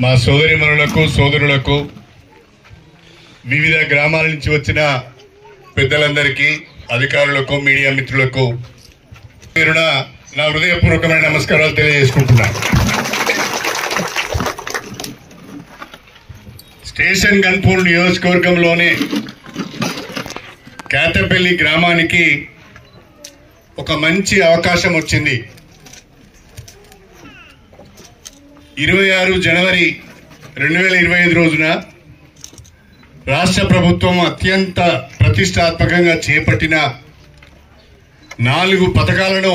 మా సోదరిమణులకు సోదరులకు వివిధ గ్రామాల నుంచి వచ్చిన పెద్దలందరికీ అధికారులకు మీడియా మిత్రులకు పేరున నా హృదయపూర్వకమైన నమస్కారాలు తెలియజేసుకుంటున్నాను. స్టేషన్ గన్పూర్ నియోజకవర్గంలోనే కేతపల్లి గ్రామానికి ఒక మంచి అవకాశం వచ్చింది. 26 జనవరి 2025 రోజున రాష్ట్ర ప్రభుత్వం అత్యంత ప్రతిష్టాత్మకంగా చేపట్టిన 4 పథకాలను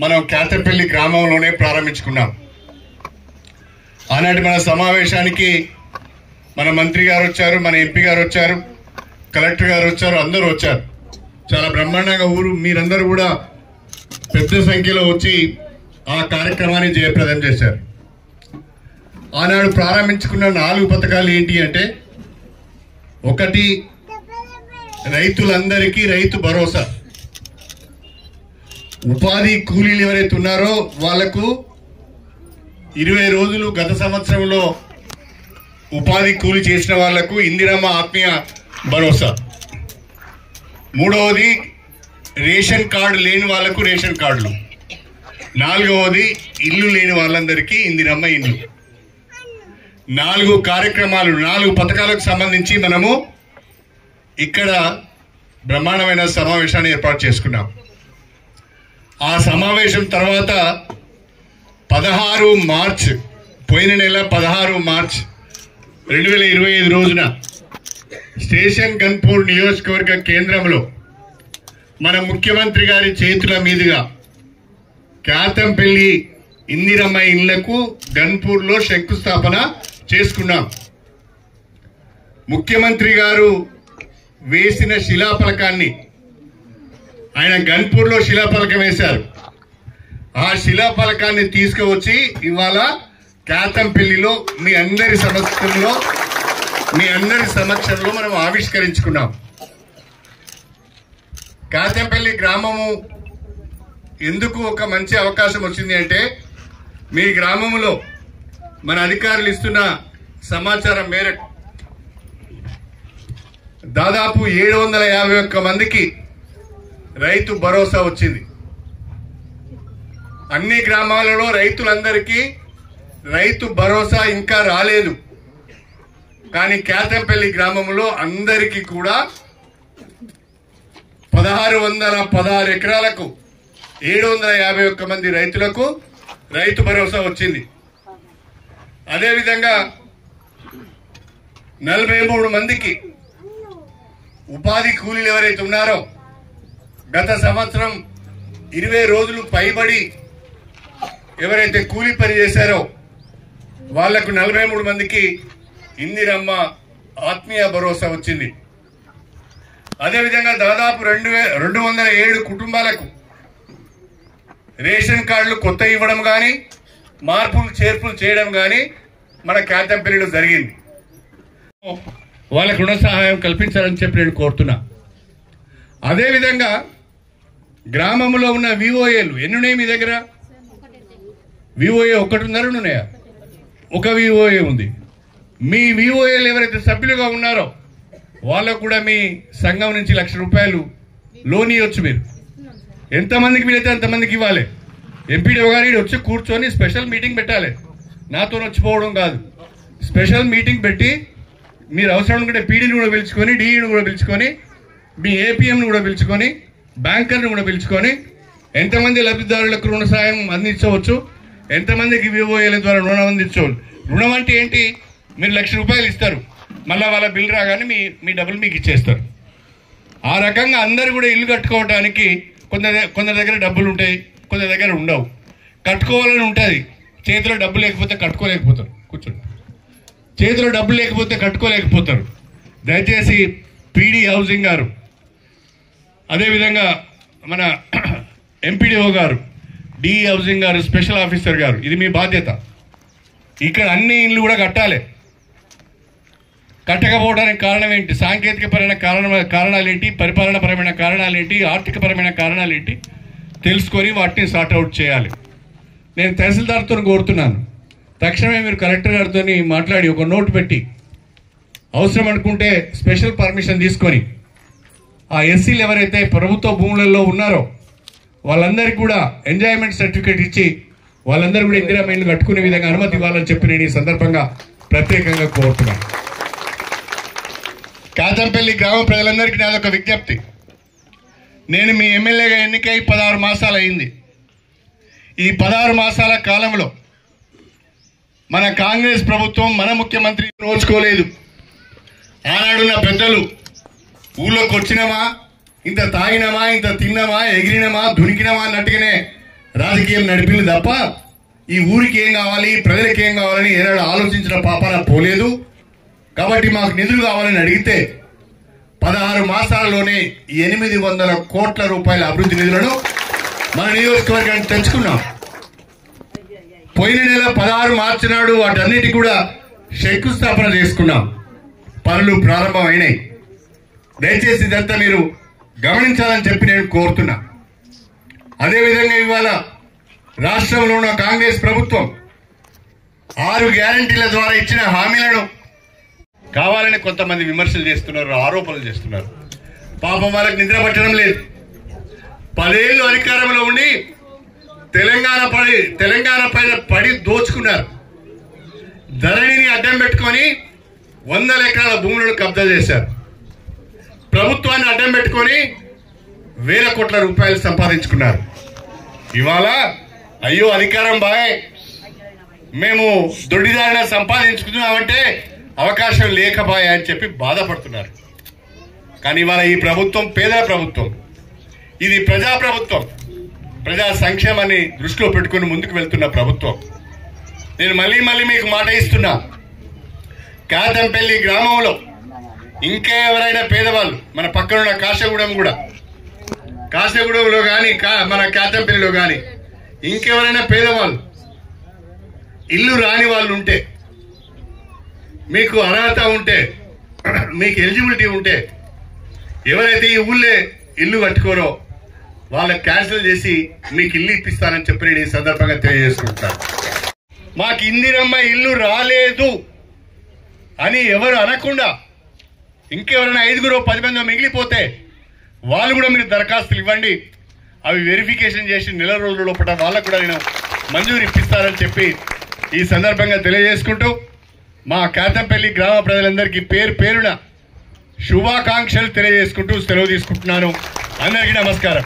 మనం కేతపల్లి గ్రామంలోనే ప్రారంభించుకున్నాం. ఆనాటి మన సమావేశానికి మన మంత్రి గారు వచ్చారు, మన ఎంపీ గారు వచ్చారు, కలెక్టర్ గారు వచ్చారు, అందరూ వచ్చారు. చాలా బ్రహ్మాండంగా మీరందరూ కూడా పెద్ద సంఖ్యలో వచ్చి ఆ కార్యక్రమాన్ని జయప్రదం చేశారు. ఆనాడు ప్రారంభించుకున్న 4 పథకాలు ఏంటి అంటే, ఒకటి రైతులందరికీ రైతు భరోసా. ఉపాధి కూలీలు ఎవరైతే ఉన్నారో వాళ్లకు 20 రోజులు గత సంవత్సరంలో ఉపాధి కూలీ చేసిన వాళ్లకు ఇందిరమ్మ ఆత్మీయ భరోసా. మూడవది రేషన్ కార్డు లేని వాళ్లకు రేషన్ కార్డులు. నాలుగవది ఇల్లు లేని వాళ్ళందరికీ ఇందిరమ్మ ఇల్లు. 4 కార్యక్రమాలు, 4 పథకాలకు సంబంధించి మనము ఇక్కడ బ్రహ్మాండమైన సమావేశాన్ని ఏర్పాటు చేసుకున్నాం. ఆ సమావేశం తర్వాత 16 మార్చ్, పోయిన నెల 16 మార్చ్ 2025 రోజున స్టేషన్ గన్పూర్ నియోజకవర్గ కేంద్రంలో మన ముఖ్యమంత్రి గారి చేతుల మీదుగా కేతంపల్లి ఇందిరమ్మ ఇళ్లకు గన్పూర్లో శంకుస్థాపన చేసుకున్నాం. ముఖ్యమంత్రి గారు వేసిన శిలాఫలకాన్ని, ఆయన గన్పూర్లో శిలాఫలకం వేశారు. ఆ శిలాఫలకాన్ని తీసుకువచ్చి ఇవాళ కేతంపల్లిలో మీ అందరి సమక్షంలో మనం ఆవిష్కరించుకున్నాం. కేతంపల్లి గ్రామము ఎందుకు ఒక మంచి అవకాశం వచ్చింది అంటే, మీ గ్రామంలో మన అధికారులు ఇస్తున్న సమాచారం మేరకు దాదాపు 751 మందికి రైతు భరోసా వచ్చింది. అన్ని గ్రామాలలో రైతులందరికీ రైతు భరోసా ఇంకా రాలేదు. కానీ కేతంపల్లి గ్రామంలో అందరికీ కూడా 1616 ఎకరాలకు 751 మంది రైతులకు రైతు భరోసా వచ్చింది. అదేవిధంగా 43 మందికి ఉపాధి కూలీలు ఎవరైతే ఉన్నారో గత సంవత్సరం 20 రోజులు పైబడి ఎవరైతే కూలీ పని చేశారో వాళ్లకు 43 మందికి ఇందిరమ్మ ఆత్మీయ భరోసా వచ్చింది. అదేవిధంగా దాదాపు 207 కుటుంబాలకు రేషన్ కార్డులు కొత్త ఇవ్వడం కానీ, మార్పులు చేర్పులు చేయడం కానీ మన కేతంపల్లిలో జరిగింది. వాళ్ళకు రుణ సహాయం కల్పించాలని చెప్పి నేను కోరుతున్నా. అదేవిధంగా గ్రామంలో ఉన్న విఓఏలు ఎన్ని ఉన్నాయి మీ దగ్గర? విఓఏ ఒకటి ఉందా, 2 ఉన్నాయా? ఒక విఓఏ ఉంది. మీ విఓఏలు ఎవరైతే సభ్యులుగా ఉన్నారో వాళ్ళకు కూడా మీ సంఘం నుంచి ₹1,00,000 లోన్ ఇవ్వచ్చు. మీరు ఎంతమందికి వీలైతే అంతమందికి ఇవ్వాలి. ఎంపీడీఓ గారు వచ్చి కూర్చొని స్పెషల్ మీటింగ్ పెట్టాలి. నాతో వచ్చిపోవడం కాదు, స్పెషల్ మీటింగ్ పెట్టి మీరు అవసరం అనుకుంటే పీడీని కూడా పిలుచుకొని, డిఈని కూడా పిలుచుకొని, మీ ఏపీఎంను కూడా పిలుచుకొని, బ్యాంకర్ని కూడా పిలుచుకొని ఎంతమంది లబ్ధిదారులకు రుణ సాయం అందించవచ్చు, ఎంతమందికి విఓఏల ద్వారా రుణం అందించవచ్చు. రుణం అంటే ఏంటి? మీరు ₹1,00,000 ఇస్తారు, మళ్ళీ వాళ్ళ బిల్ రాగానే మీ డబ్బులు మీకు ఇచ్చేస్తారు. ఆ రకంగా అందరు కూడా ఇల్లు కట్టుకోవడానికి కొందరి దగ్గర డబ్బులు ఉంటాయి, కొందరి దగ్గర ఉండవు. కట్టుకోవాలని ఉంటుంది, చేతిలో డబ్బు లేకపోతే కట్టుకోలేకపోతారు. కూర్చోండి. చేతిలో డబ్బులు లేకపోతే కట్టుకోలేకపోతారు. దయచేసి పీడీ హౌసింగ్ గారు, అదేవిధంగా మన ఎంపీడీఓ గారు, డిఈ హౌసింగ్ గారు, స్పెషల్ ఆఫీసర్ గారు, ఇది మీ బాధ్యత. ఇక్కడ అన్ని ఇళ్ళు కూడా కట్టాలి. కట్టకపోవడానికి కారణం ఏంటి? సాంకేతికపరమైన కారణాలు ఏంటి, పరిపాలనపరమైన కారణాలు ఏంటి, ఆర్థికపరమైన కారణాలు ఏంటి తెలుసుకొని వాటిని సార్ట్అవుట్ చేయాలి. నేను తహసీల్దార్తో కోరుతున్నాను, తక్షణమే మీరు కలెక్టర్ గారితో మాట్లాడి ఒక నోట్ పెట్టి అవసరం అనుకుంటే స్పెషల్ పర్మిషన్ తీసుకొని ఆ ఎస్సీలు ఎవరైతే ప్రభుత్వ భూములలో ఉన్నారో వాళ్ళందరికీ కూడా ఎంజాయ్మెంట్ సర్టిఫికేట్ ఇచ్చి వాళ్ళందరూ కూడా ఇందిరమ్మ ఇల్లు కట్టుకునే విధంగా అనుమతి ఇవ్వాలని చెప్పి నేను ఈ సందర్భంగా ప్రత్యేకంగా కోరుతున్నాను. కాతంపల్లి గ్రామ ప్రజలందరికీ నాదొక విజ్ఞప్తి. నేను మీ ఎమ్మెల్యేగా ఎన్నికై 16 మాసాలు అయింది. ఈ 16 మాసాల కాలంలో మన కాంగ్రెస్ ప్రభుత్వం మన ముఖ్యమంత్రి నోచుకోలేదు. ఆనాడున్న పెద్దలు ఊళ్ళోకి వచ్చినామా, ఇంత తాగినామా, ఇంత తిన్నామా, ఎగిరినామా, దునికినామా అన్నట్టుగానే రాజకీయం నడిపింది తప్ప ఈ ఊరికి ఏం కావాలి, ప్రజలకు ఏం కావాలని ఏనాడు ఆలోచించిన పాపాన పోలేదు. కాబట్టి మాకు నిధులు కావాలని అడిగితే 16 మాసాలలోనే 800 కోట్ల రూపాయల అభివృద్ధి నిధులను మన నియోజకవర్గానికి తెచ్చుకున్నాం. పోయిన నెల 16 మార్చి నాడు వాటన్నిటి కూడా శంకుస్థాపన చేసుకున్నాం. పనులు ప్రారంభమైనాయి. దయచేసి ఇదంతా మీరు గమనించాలని చెప్పి నేను కోరుతున్నా. అదేవిధంగా ఇవాళ రాష్ట్రంలో ఉన్న కాంగ్రెస్ ప్రభుత్వం 6 గ్యారంటీల ద్వారా ఇచ్చిన హామీలను కావాలని కొంతమంది విమర్శలు చేస్తున్నారు, ఆరోపణలు చేస్తున్నారు. పాపం వాళ్ళకి నిద్ర పట్టడం లేదు. 10 ఏళ్ళు అధికారంలో ఉండి తెలంగాణ పైన పడి దోచుకున్నారు. ధరణిని అడ్డం పెట్టుకొని 100 ఎకరాల భూములను కబ్జా చేశారు. ప్రభుత్వాన్ని అడ్డం పెట్టుకొని 1000 కోట్ల రూపాయలు సంపాదించుకున్నారు. ఇవాళ అయ్యో అధికారం బాయ్, మేము దొడ్డిదారిన సంపాదించుకున్నామంటే అవకాశం లేకబాయ్ అని చెప్పి బాధపడుతున్నారు. కానీ ఇవాళ ఈ ప్రభుత్వం పేదల ప్రభుత్వం, ఇది ప్రజా ప్రభుత్వం, ప్రజా సంక్షేమాన్ని దృష్టిలో పెట్టుకుని ముందుకు వెళ్తున్న ప్రభుత్వం. నేను మళ్ళీ మీకు మాట ఇస్తున్నా, కాతంపల్లి గ్రామంలో ఇంకా ఎవరైనా పేదవాళ్ళు, మన పక్కనున్న కాశగూడెంలో కానీ మన కాతంపల్లిలో కానీ ఇంకెవరైనా పేదవాళ్ళు ఇల్లు రాని వాళ్ళు ఉంటే, మీకు అర్హత ఉంటే, మీకు ఎలిజిబిలిటీ ఉంటే, ఎవరైతే ఈ ఊళ్ళే ఇల్లు కట్టుకోరో వాళ్ళకి క్యాన్సిల్ చేసి మీకు ఇల్లు ఇప్పిస్తానని చెప్పి నేను ఈ సందర్భంగా తెలియజేసుకుంటాను. మాకు ఇందిరమ్మ ఇల్లు రాలేదు అని ఎవరు అనకుండా ఇంకెవరైనా 5-10 మంది మిగిలిపోతే వాళ్ళు కూడా మీరు దరఖాస్తులు ఇవ్వండి. అవి వెరిఫికేషన్ చేసి నెల రోజుల లోపల వాళ్ళకు కూడా నేను మంజూరు ఇప్పిస్తానని చెప్పి ఈ సందర్భంగా తెలియజేసుకుంటూ మా కాతంపల్లి గ్రామ ప్రజలందరికీ పేరున శుభాకాంక్షలు తెలియజేసుకుంటూ సెలవు తీసుకుంటున్నాను. అందరికీ నమస్కారం.